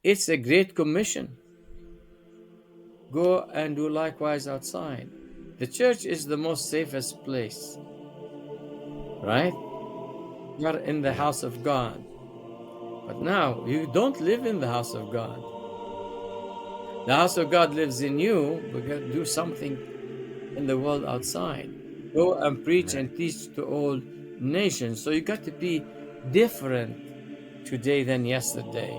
It's a great commission. Go and do likewise outside. The church is the most safest place, right? You are in the Yep. house of God. But now you don't live in the house of God. The house of God lives in you. We got to do something in the world outside. Go and preach Right. and teach to all nations. So you got to be different today than yesterday.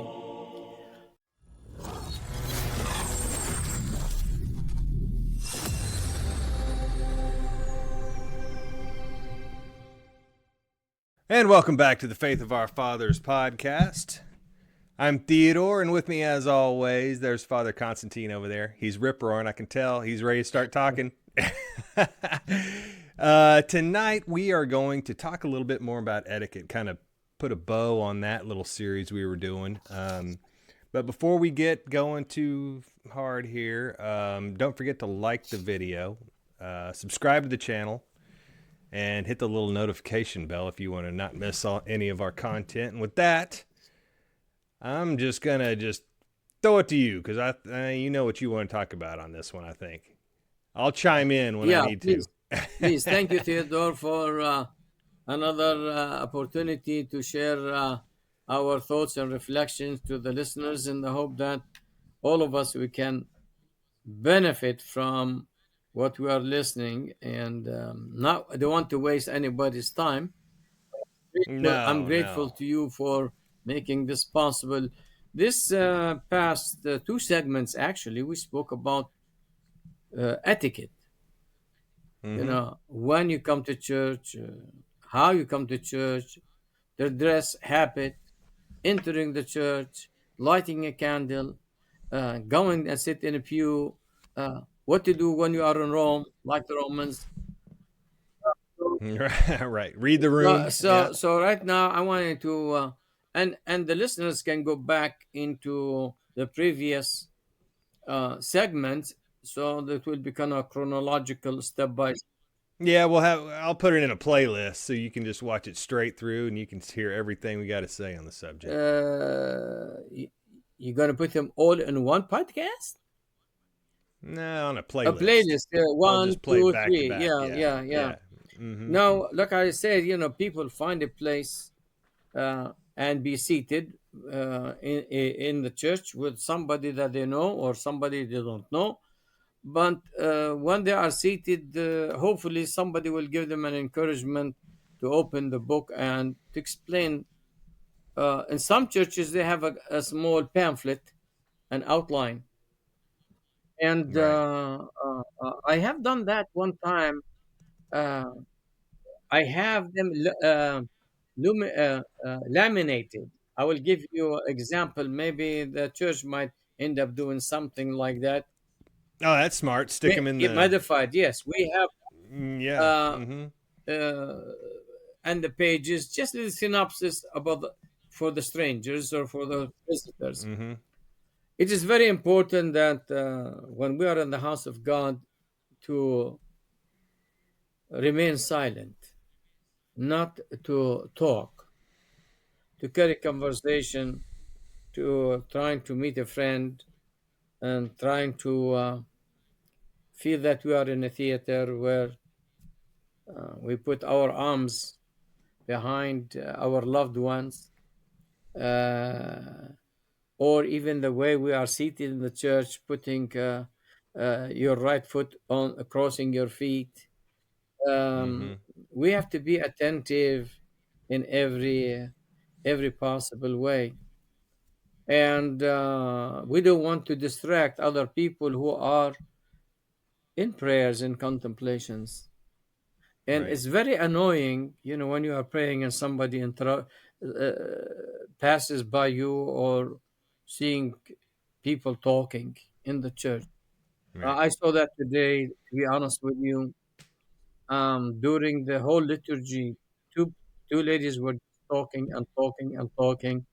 And welcome back to the Faith of Our Fathers podcast. I'm Theodore, and with me, as always, there's Father Constantine over there. He's rip roaring, I can tell. He's ready to start talking. Tonight, we are going to talk a little bit more about etiquette, kind of put a bow on that little series we were doing. But before we get going too hard here, don't forget to like the video, subscribe to the channel, and hit the little notification bell if you want to not miss any of our content. And with that, I'm just gonna throw it to you because you know what you want to talk about on this one. I think I'll chime in when I Yeah, need to. please. Please. Thank you, Theodore, for another opportunity to share our thoughts and reflections to the listeners in the hope that all of us we can benefit from what we are listening and not I don't want to waste anybody's time. I'm No, grateful no. to you for making this possible. This past two segments, actually, we spoke about etiquette. Mm-hmm. When you come to church, how you come to church, the dress habit, entering the church, lighting a candle, going and sit in a pew, what to do when you are in Rome, like the Romans. Right. Read the So, room. Yeah. so, so right now, I wanted to, and the listeners can go back into the previous segments, so that will become a chronological step by. Yeah. We'll have. I'll put it in a playlist so you can just watch it straight through and you can hear everything we got to say on the subject. You, you're gonna put them all in one podcast? No, on a A playlist. playlist, I'll one, just play two, back to three. back. Yeah, Yeah. yeah, yeah. Yeah. Mm-hmm. Now, like I said, people find a place and be seated in the church with somebody that they know or somebody they don't know. But when they are seated, hopefully somebody will give them an encouragement to open the book and to explain. In some churches, they have a small pamphlet, an outline. And Right. I have done that one time. Uh, I have them laminated. I will give you an example. Maybe the church might end up doing something like that. Oh, that's smart. Stick them in It the. modified. Yes, we have Yeah. uh, Mm-hmm. uh, and the pages just a synopsis about for the strangers or for the visitors. Mm-hmm. It is very important that when we are in the house of God to remain silent, not to talk, to carry conversation, to trying to meet a friend and trying to feel that we are in a theater where we put our arms behind our loved ones, uh, or even the way we are seated in the church, putting your right foot on, crossing your feet. Mm-hmm. Um, we have to be attentive in every possible way, and we don't want to distract other people who are in prayers and contemplations. And Right. it's very annoying, when you are praying and somebody passes by you or seeing people talking in the church. Right. I saw that today, to be honest with you. During the whole liturgy, two two ladies were talking and talking and talking.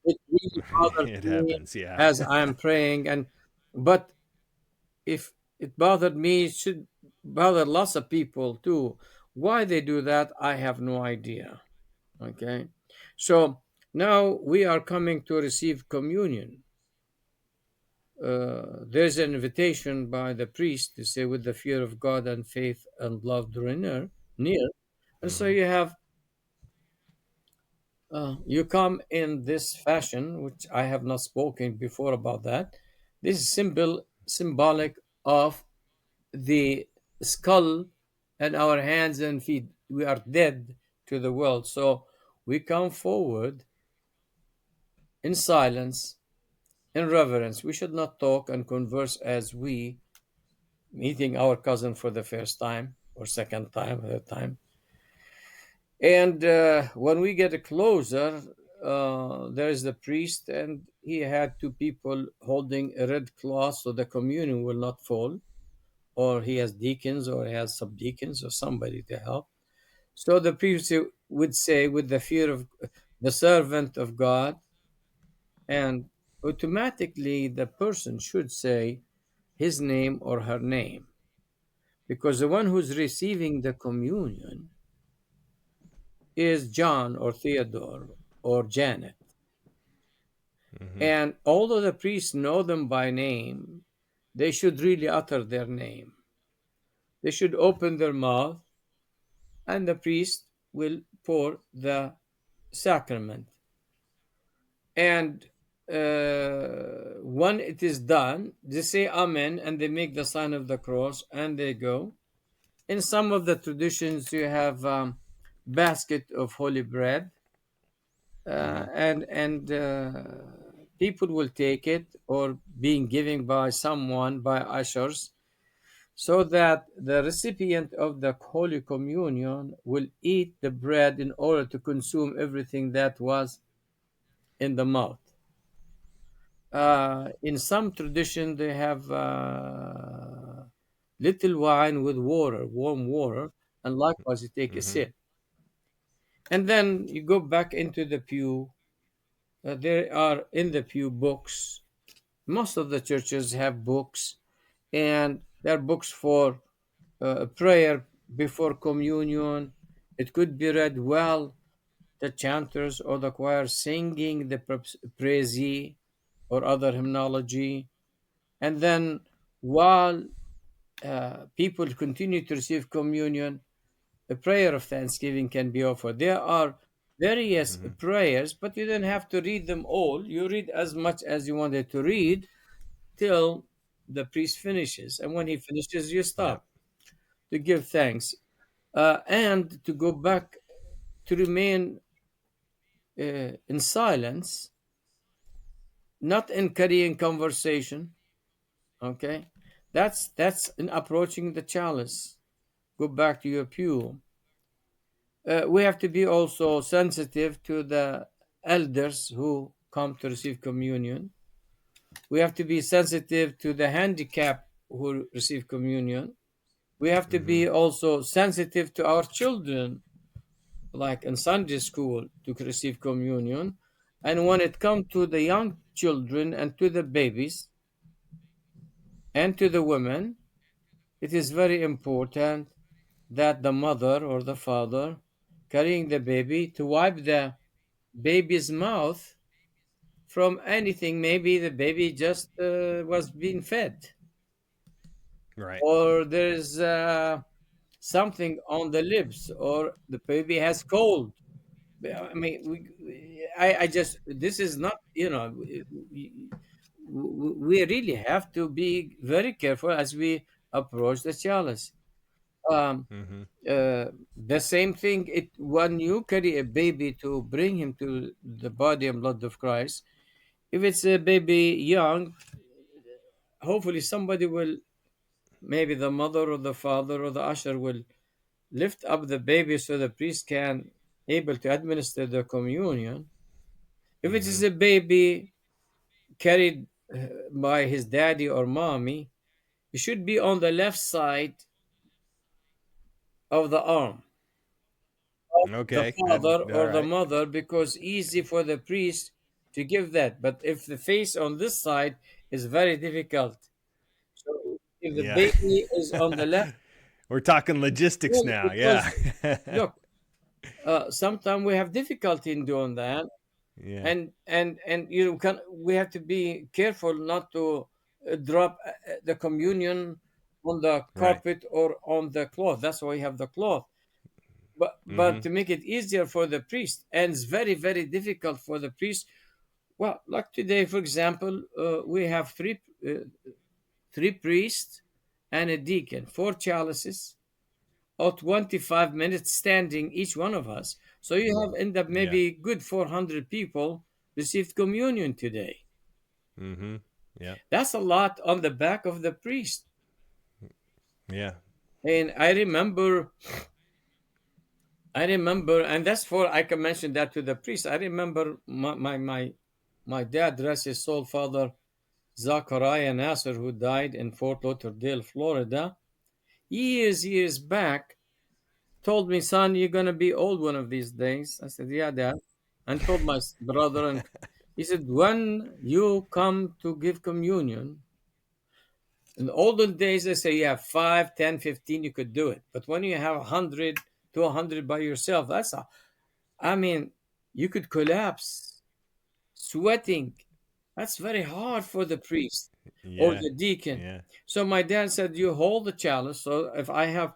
It really bothered It me happens. Yeah. as I am praying, and but if it bothered me, it should bother lots of people too. Why they do that, I have no idea. Okay, so now we are coming to receive communion. there's an invitation by the priest to say, with the fear of God and faith and love draw near. And so Mm-hmm. you come in this fashion, which I have not spoken before about that. This is symbolic of the skull and our hands and feet. We are dead to the world. So we come forward in silence, in reverence. We should not talk and converse as we meeting our cousin for the first time or second time, third time. And when we get closer, there is the priest, and he had two people holding a red cloth so the communion will not fall, or he has deacons or he has subdeacons or somebody to help. So the priest would say, with the fear of the servant of God, and automatically the person should say his name or her name, because the one who's receiving the communion is John or Theodore or Janet. Mm-hmm. And although the priests know them by name, they should really utter their name. They should open their mouth, and the priest will pour the sacrament. And when it is done, they say Amen and they make the sign of the cross and they go. In some of the traditions, you have basket of holy bread, Mm-hmm. and people will take it or being given by someone by ushers, so that the recipient of the holy communion will eat the bread in order to consume everything that was in the mouth. In some tradition, they have little wine with water, warm water, and likewise you take a Mm-hmm. sip. And then you go back into the pew. There are in the pew books. Most of the churches have books, and there are books for prayer before communion. It could be read well, the chanters or the choir singing the praise or other hymnology. And then while people continue to receive communion, a prayer of thanksgiving can be offered. There are various Mm-hmm. prayers, but you don't have to read them all. You read as much as you wanted to read till the priest finishes. And when he finishes, you Yep. stop to give thanks and to go back to remain in silence, not in carrying conversation. Okay, that's in approaching the chalice. Go back to your pew. We have to be also sensitive to the elders who come to receive communion. We have to be sensitive to the handicapped who receive communion. We have to Mm-hmm. be also sensitive to our children, like in Sunday school, to receive communion. And when it comes to the young children and to the babies and to the women, it is very important that the mother or the father carrying the baby to wipe the baby's mouth from anything. Maybe the baby just was being fed, Right. or there's something on the lips, or the baby has cold. I mean, I just, this is not, we really have to be very careful as we approach the chalice. Um, Mm-hmm. the same thing, when you carry a baby to bring him to the body and blood of Christ, if it's a baby young, hopefully somebody will, maybe the mother or the father or the usher will lift up the baby so the priest can able to administer the communion. If it Mm-hmm. is a baby carried by his daddy or mommy, it should be on the left side of the arm of the Okay. father All or the right. mother, because easy for the priest to give that. But if the face on this side is very difficult. So if the Yeah. baby is on the left, We're talking logistics well, now. Yeah. because look, sometimes we have difficulty in doing that, Yeah. and we have to be careful not to. drop the communion on the Right. carpet or on the cloth. That's why we have the cloth. But Mm-hmm. to make it easier for the priest, and it's very very difficult for the priest. Well, like today, for example, we have three priests and a deacon, four chalices, or 25 minutes standing each one of us. So you have end up Yeah. maybe good 400 people received communion today. Mm-hmm. Yeah. That's a lot on the back of the priest. Yeah. And I remember, and that's for I can mention that to the priest. I remember my dad, rest his soul, Father Zachariah Nasser, who died in Fort Lauderdale, Florida, years back, told me, son, you're gonna be old one of these days. I said, yeah, dad. And told my brother, and he said, when you come to give communion, in the olden days, they say you have 5, 10, 15, you could do it. But when you have 100 to 100 by yourself, I mean, you could collapse, sweating. That's very hard for the priest or Yeah. the deacon. Yeah. So my dad said, you hold the chalice. So if I have,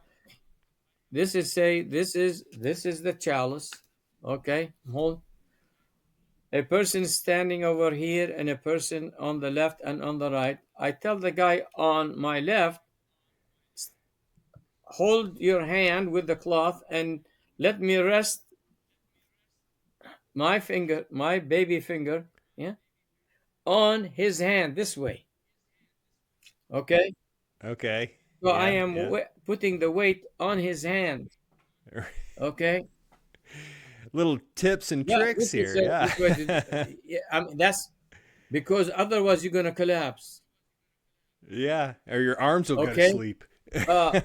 this is the chalice. Okay. Hold. A person standing over here and a person on the left and on the right. I tell the guy on my left, hold your hand with the cloth and let me rest my finger, my baby finger, yeah, on his hand this way. Okay. Okay. So I Yeah. am Yeah. putting the weight on his hand. Okay. Little tips and Yeah, tricks here. this Yeah. way yeah, I mean, that's because otherwise you're gonna collapse. Yeah. Or your arms will go to Okay. sleep.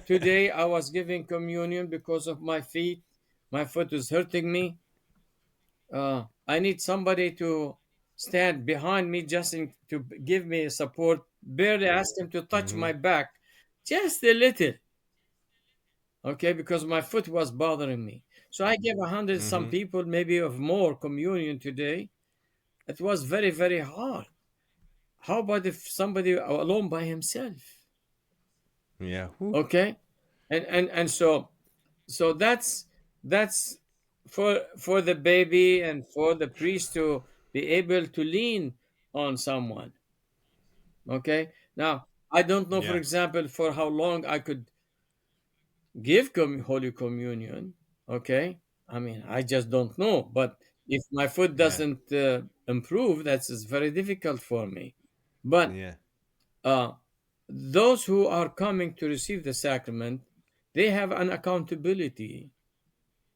Today I was giving communion because of my feet. My foot is hurting me. I need somebody to stand behind me just to give me support. Barely ask him to touch Mm-hmm. my back, just a little, okay, because my foot was bothering me. So I gave 100 some Mm-hmm. people, maybe of more communion today. It was very, very hard. How about if somebody alone by himself? Yeah. Whew. Okay, and so that's for the baby and for the priest to be able to lean on someone. Okay, now I don't know, for Yeah. example, for how long I could give Holy Communion. Okay, I mean, I just don't know. But if my foot Yeah. doesn't improve, that's is very difficult for me. But Yeah. uh, those who are coming to receive the sacrament, they have an accountability,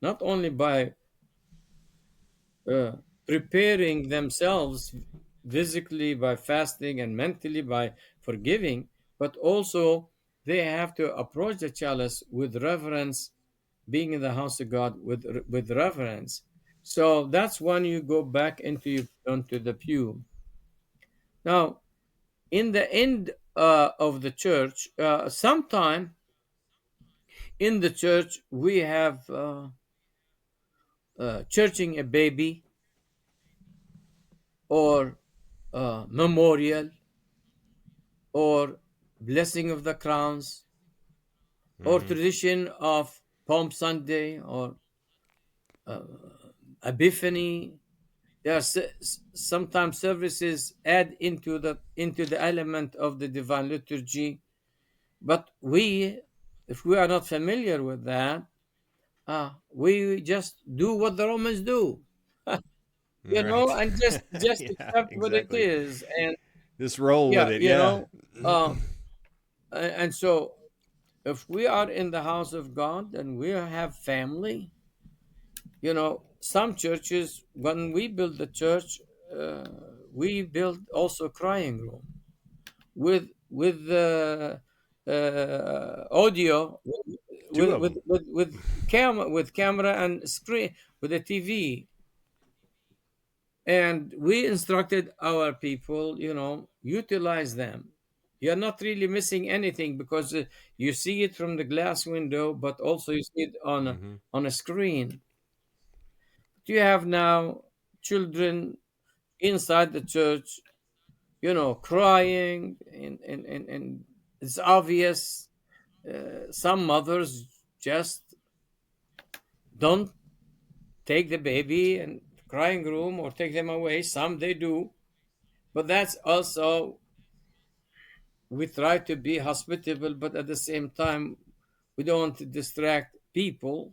not only by uh, preparing themselves physically by fasting and mentally by forgiving, but also they have to approach the chalice with reverence, being in the house of God with reverence. So that's when you go back onto the pew. Now, in the end of the church, sometime in the church we have churching a baby or memorial or blessing of the crowns or Mm-hmm. tradition of Palm Sunday or Epiphany. There are sometimes services add into the element of the divine liturgy, but if we are not familiar with that, we just do what the Romans do, Right. and just Yeah. accept what it Exactly. is, and Just roll with yeah, it. Yeah. uh, and so if we are in the house of God and we have family, some churches, when we build the church, uh, we build also crying room with audio, Two with of with them. with with camera and screen with a TV, and we instructed our people, utilize them. You're not really missing anything because you see it from the glass window, but also you see it Mm-hmm. on a screen. You have now children inside the church crying, and it's obvious. Some mothers just don't take the baby and crying room or take them away. Some they do, but that's also, we try to be hospitable, but at the same time, we don't want to distract people.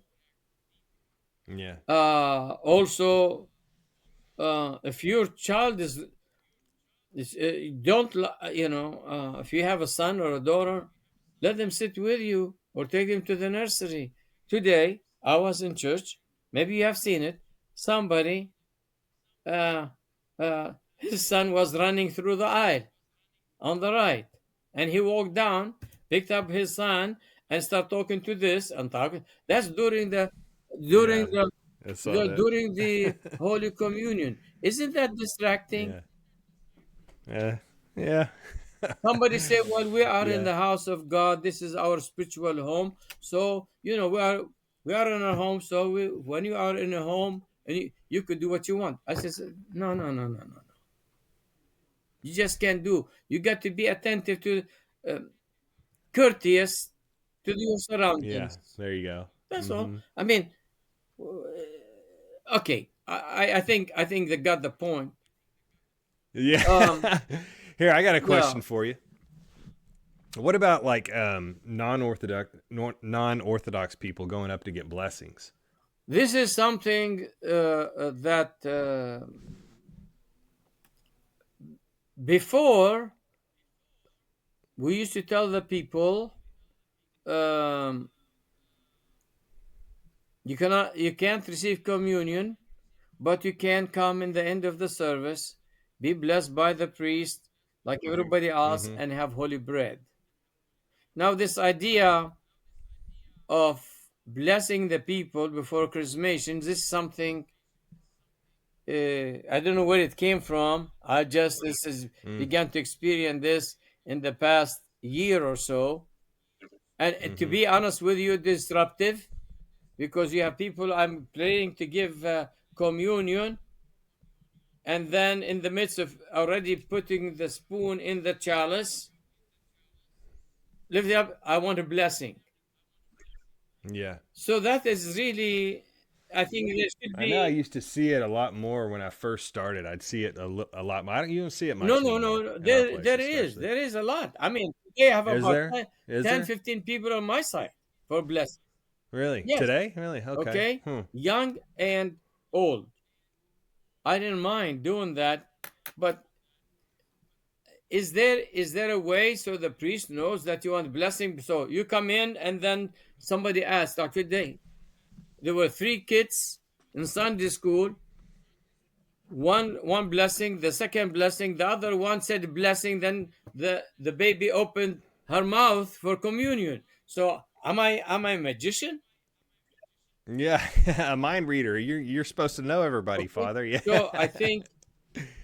Yeah. Also, if your child don't if you have a son or a daughter, let them sit with you or take them to the nursery. Today I was in church, maybe you have seen it. Somebody, uh, his son was running through the aisle on the right, and he walked down, picked up his son, and start talking to this and talking. That's during Yeah. the, I saw that. during the Holy Communion. Isn't that distracting? Yeah. Yeah. Yeah. Somebody said, "Well, we are in Yeah. the house of God. This is our spiritual home. So we are in our home. So when you are in a home, and you could do what you want." I said, "No, no, no, no, no. You just can't do. You got to be attentive to, um, courteous to your Yeah. surroundings. There you go. That's all. Mm-hmm. I mean, okay. I think they got the point. Yeah. Um, Here, I got a yeah, question for you. What about like non-orthodox people going up to get blessings? this is something that before we used to tell the people, um, you can't receive communion, but you can come in the end of the service, be blessed by the priest like everybody else, Mm-hmm. and have holy bread. Now, this idea of blessing the people before chrismation, this is something, I don't know where it came from. I just this is began to experience this in the past year or so, and to Mm-hmm. be honest with you, disruptive, because you have people I'm planning to give communion, and then in the midst of already putting the spoon in the chalice, lift it up, I want a blessing. Yeah. So that is really, I think there should I know I be. used to see it a lot more when I first started. I'd see it a lot more. I don't, you don't see it No, much no, no, anymore no. in our There, place, there is. especially. There is a lot. I mean, today I have Is about there? Is 10, there? 15 people on my side for blessing. Really? Yes. Today? Really? Okay. Okay. Hmm. Young and old. I didn't mind doing that. But is there a way so the priest knows that you want blessing? So you come in, and then somebody asked, Dr. Day, there were three kids in Sunday school. One blessing, the second blessing, the other one said blessing, then the baby opened her mouth for communion. So am I a magician? Yeah, a mind reader. You're supposed to know everybody, Okay. Father. Yeah. So I think,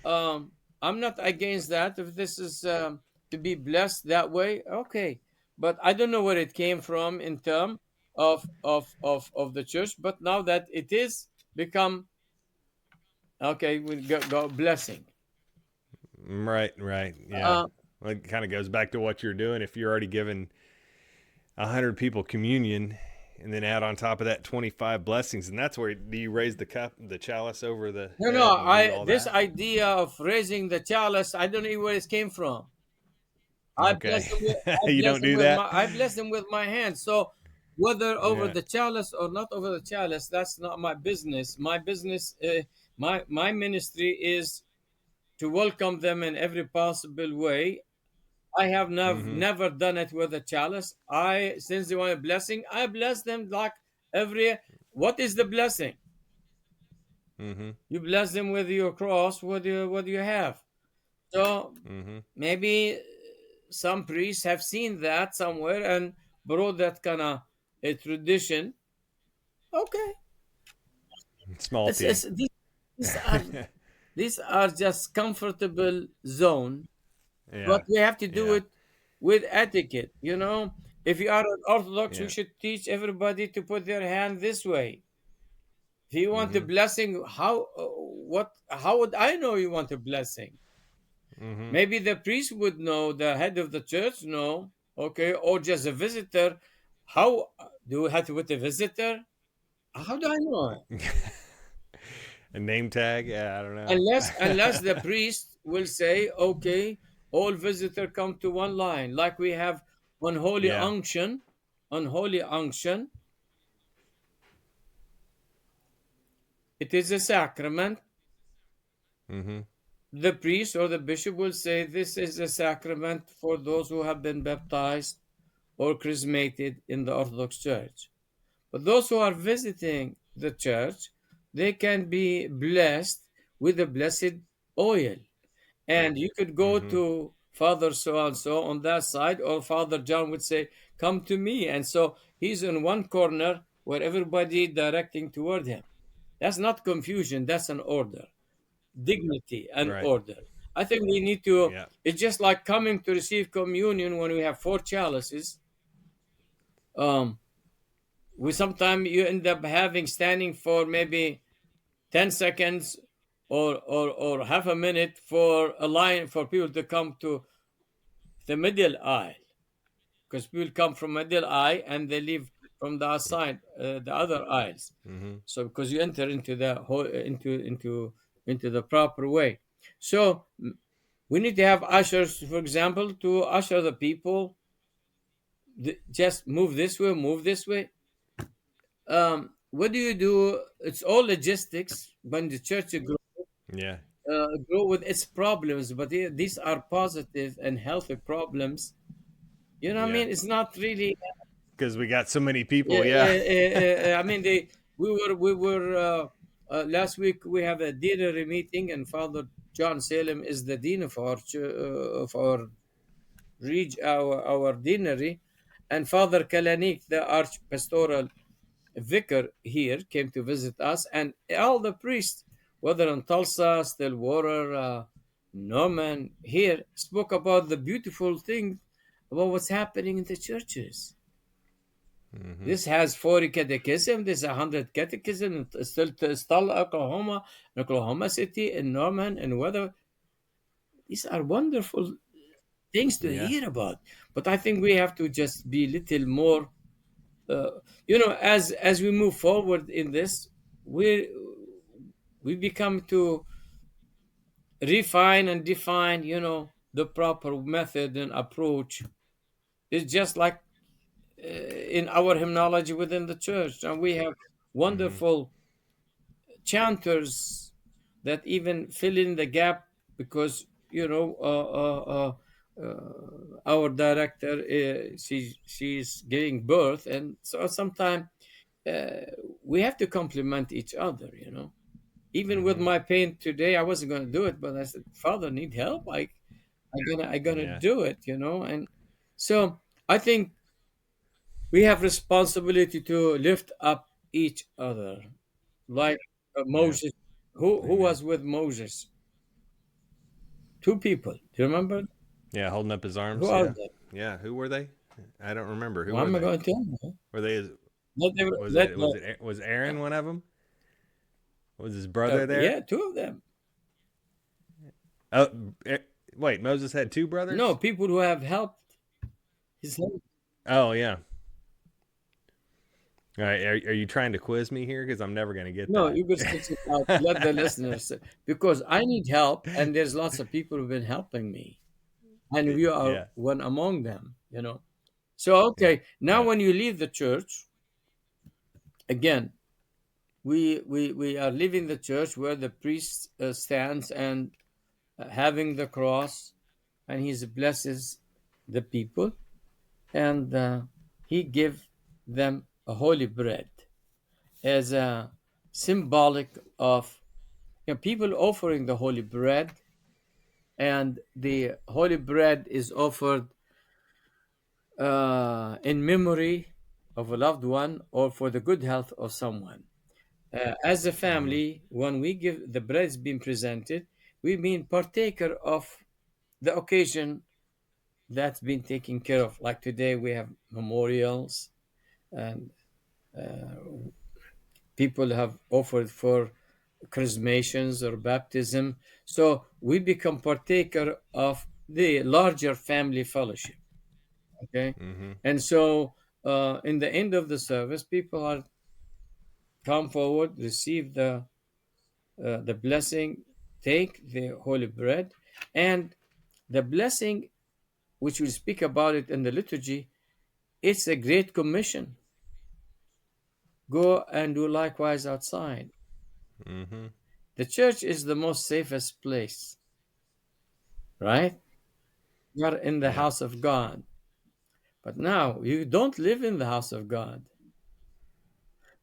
I'm not against that. If this is, to be blessed that way, okay. But I don't know where it came from in term of the church. But now that it is become, okay, we go blessing. Right. Right. Yeah. Uh, Well, it kind of goes back to what you're doing. If you're already giving 100 people communion, and then add on top of that 25 blessings, and that's where do you raise the cup, the chalice over the No, no. head, and do I all This that? idea of raising the chalice, I don't know where it came from. I bless Okay. them with, I You bless don't them do with that. my, I bless them with my hands. So whether over Yeah. the chalice or not over the chalice, that's not my business. My business, my ministry is to welcome them in every possible way. I have Mm-hmm. never done it with a chalice. Since they want a blessing, I bless them like every. What is the blessing? Mm-hmm. You bless them with your cross, what you have. So Mm-hmm. maybe some priests have seen that somewhere and brought that kind of a tradition. Okay, Small T. these are these are just comfortable zone, but Yeah. we have to do Yeah. it with etiquette. If you are an Orthodox, we Yeah. should teach everybody to put their hand this way. If you want a Mm-hmm. blessing, how would I know you want a blessing? Mm-hmm. Maybe the priest would know, the head of the church know, okay, or just a visitor. How do we have to put a visitor? How do I know? A name tag? Yeah, I don't know. Unless the priest will say, okay, all visitor come to one line, like we have on holy Yeah. unction. On holy unction, it is a sacrament. Mm-hmm. The priest or the bishop will say, this is a sacrament for those who have been baptized or chrismated in the Orthodox Church. But those who are visiting the church, they can be blessed with the blessed oil. And you could go Mm-hmm. to Father so and so on that side, or Father John would say, come to me. And so he's in one corner where everybody directing toward him. That's not confusion, that's an order, dignity, and Right. order. I think we need to, Yeah. it's just like coming to receive communion when we have four chalices. Um, we sometimes you end up having standing for maybe 10 seconds or half a minute for a line for people to come to the middle aisle, because people come from middle aisle and they leave from the outside the other aisles. Mm-hmm. So because you enter into the whole into the proper way. So we need to have ushers, for example, to usher the people. Just move this way, move this way. What do you do? It's all logistics when the church Yeah. grow with its problems, but these are positive and healthy problems. You know what I Yeah. mean? It's not really. Because we got so many people. Yeah, Yeah. I mean, we were last week. We have a deanery meeting, and Father John Salem is the dean of of our our deanery, and Father Kalanik, the archpastoral vicar here, came to visit us, and all the priests, whether in Tulsa, Stillwater, Norman, here, spoke about the beautiful thing about what's happening in the churches. Mm-hmm. This has 40 catechism, this 100 catechism, in still Oklahoma, in Oklahoma City, in Norman, and whether these are wonderful things to Yeah. hear about. But I think we have to just be a little more, uh, as we move forward in this, we we become to refine and define, the proper method and approach. It's just like in our hymnology within the church, and we have Mm-hmm. wonderful chanters that even fill in the gap, because our director, she's giving birth, and so sometimes uh, we have to complement each other. Even with Mm-hmm. my pain today, I wasn't going to do it, but I said, Father, need help. I gonna Yeah. do it. And so I think we have responsibility to lift up each other, like Yeah. Moses. Who Amen. was with Moses? Two people. Do you remember? Yeah. Holding up his Who arms. are Yeah. they? Yeah. Who were they? I don't remember. Who Why were am I they? going to tell you? Were they? Let them, Was let it? Was it? Was Aaron one of them? Was his brother there? yeah, two of them. Oh, eh, wait. Moses had two No, brothers. people who have helped his life. Oh yeah. All right. Are you trying to quiz me here? Because I'm never gonna get No, that. you could sketch it out. Let the listeners say, because I need help, and there's lots of people who've been helping me, and we are Yeah. one among them. So Yeah. okay, now Yeah. when you leave the church, again, we are leaving the church where the priest stands and having the cross, and he blesses the people, and he give them a holy bread as a symbolic of, people offering the holy bread, and the holy bread is offered in memory of a loved one or for the good health of someone. As a Mm-hmm. family, when we give the breads being presented, we mean partaker of the occasion that's been taken care of. Like today, we have memorials, and people have offered for chrismations or baptism. So we become partaker of the larger family fellowship. Okay, Mm-hmm. and so in the end of the service, people are come forward, receive the blessing, take the holy bread, and the blessing, which we'll speak about it in the liturgy, it's a great commission. Go and do likewise outside. Mm-hmm. The church is the most safest place, right? You are in the Yeah. house of God. But now you don't live in the house of God.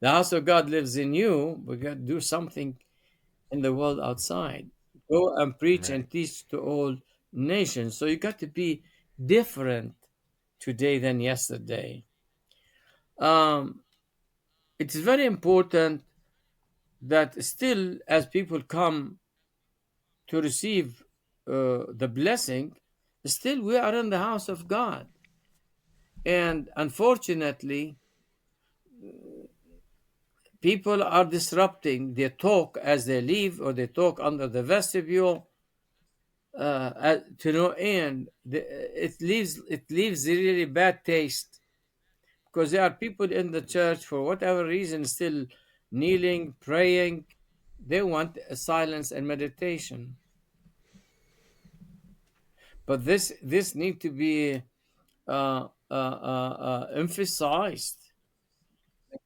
The house of God lives in you. We got to do something in the world outside. Go and preach Right. and teach to all nations. So you got to be different today than yesterday. Um, it's very important that still, as people come to receive the blessing, still we are in the house of God. And unfortunately, people are disrupting their talk as they leave or they talk under the vestibule to no end. It leaves a really bad taste because there are people in the church for whatever reason still kneeling, praying. They want a silence and meditation, but this need to be emphasized.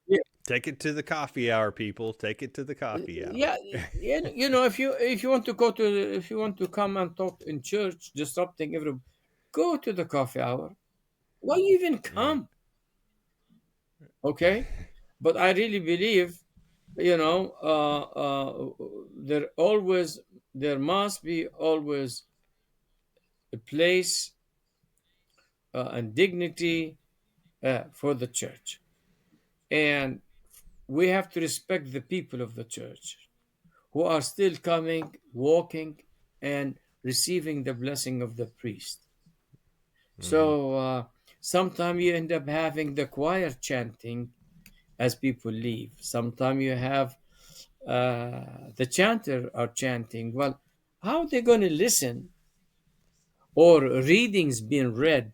Yeah, Take it to the coffee hour, people. Take it to the coffee hour. yeah, yeah. If you want to if you want to come and talk in church, disrupting every, go to the coffee hour. Why you even Yeah. come? Okay, but I really believe, you know, there must be always a place and dignity for the church, and we have to respect the people of the church who are still coming, walking, and receiving the blessing of the priest. Mm-hmm. So sometimes you end up having the choir chanting as people leave. Sometimes you have the chanter are chanting. Well, how are they going to listen? Or readings being read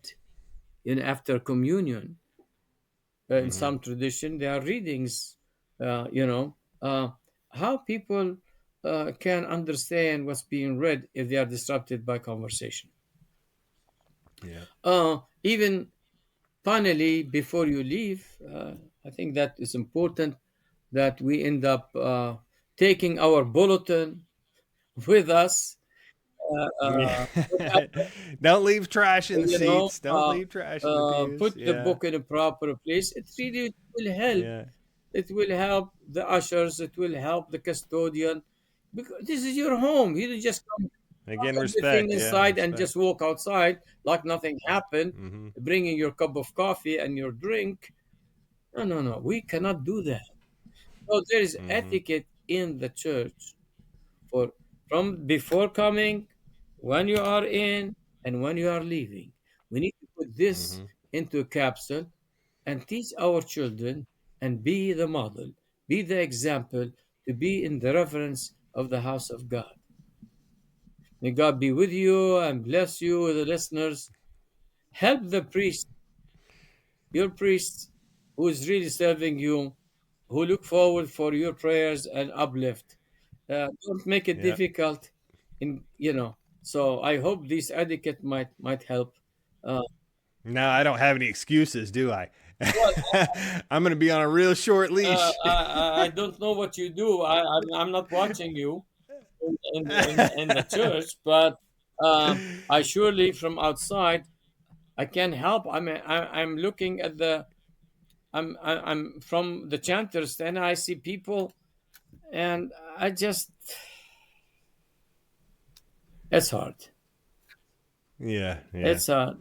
after communion. In Mm-hmm. some tradition, there are readings. Uh, you know uh, how people can understand what's being read if they are disrupted by conversation. Yeah. Even finally, before you leave, I think that is important that we end up taking our bulletin with us. Yeah. Whatever, Don't leave trash in the you know, seats. Don't leave trash in the pews. put the Yeah. book in a proper place. It really will help. Yeah. It will help the ushers. It will help the custodian because this is your home. You don't just come Again, everything respect. Yeah. inside and Respect. just walk outside like nothing happened, Mm-hmm. bringing your cup of coffee and your drink. No, no, no. We cannot do that. So there is Mm-hmm. etiquette in the church for from before coming, when you are in, and when you are leaving. We need to put this Mm-hmm. into a capsule and teach our children and be the model, be the example to be in the reverence of the house of God. May God be with you and bless you, the listeners. Help the priest, your priest, who is really serving you, who look forward for your prayers and uplift. Don't make it Yep. difficult. So I hope this etiquette might help. Uh, No, I don't have any excuses, do I? well, I'm going to be on a real short leash. I don't know what you do. I'm not watching you in the church, but I surely from outside I can help. I'm looking at the I'm from the chanters, and I see people, and I just it's hard. Yeah. Yeah. It's hard,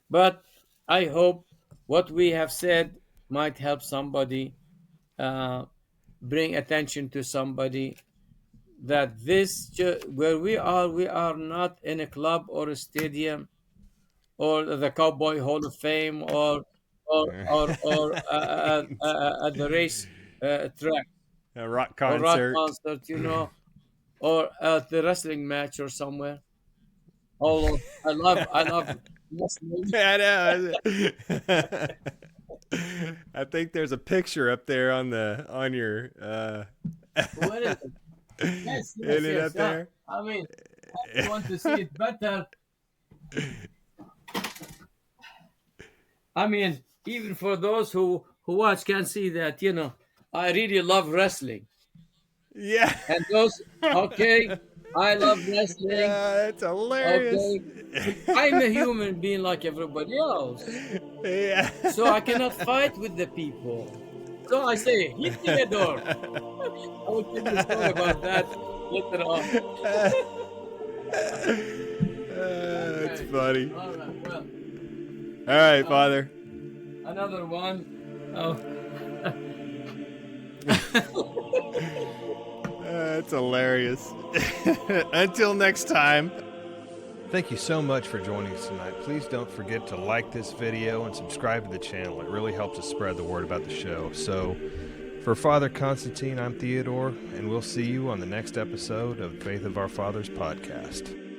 but I hope what we have said might help somebody, uh, bring attention to somebody that where we are not in a club or a stadium or the Cowboy Hall of Fame or at the race track. A rock or rock concert. concert, or at the wrestling match or somewhere. Oh, I love wrestling. I know. I think there's a picture up there on your What is it? Yes, isn't yes, it yes. up there? I mean, I want to see it better. I mean, even for those who watch can see that, I really love wrestling. Yeah. And those, okay, I love wrestling. That's hilarious. Okay, I'm a human being like everybody else, Yeah. so I cannot fight with the people. So I say, hit me the door. I will tell you a story about that later on. That's Okay, funny. all right. Well, All right, uh, Father. another one. Oh, That's hilarious. Until next time. Thank you so much for joining us tonight. Please don't forget to like this video and subscribe to the channel. It really helps us spread the word about the show. So, for Father Constantine, I'm Theodore, and we'll see you on the next episode of Faith of Our Fathers podcast.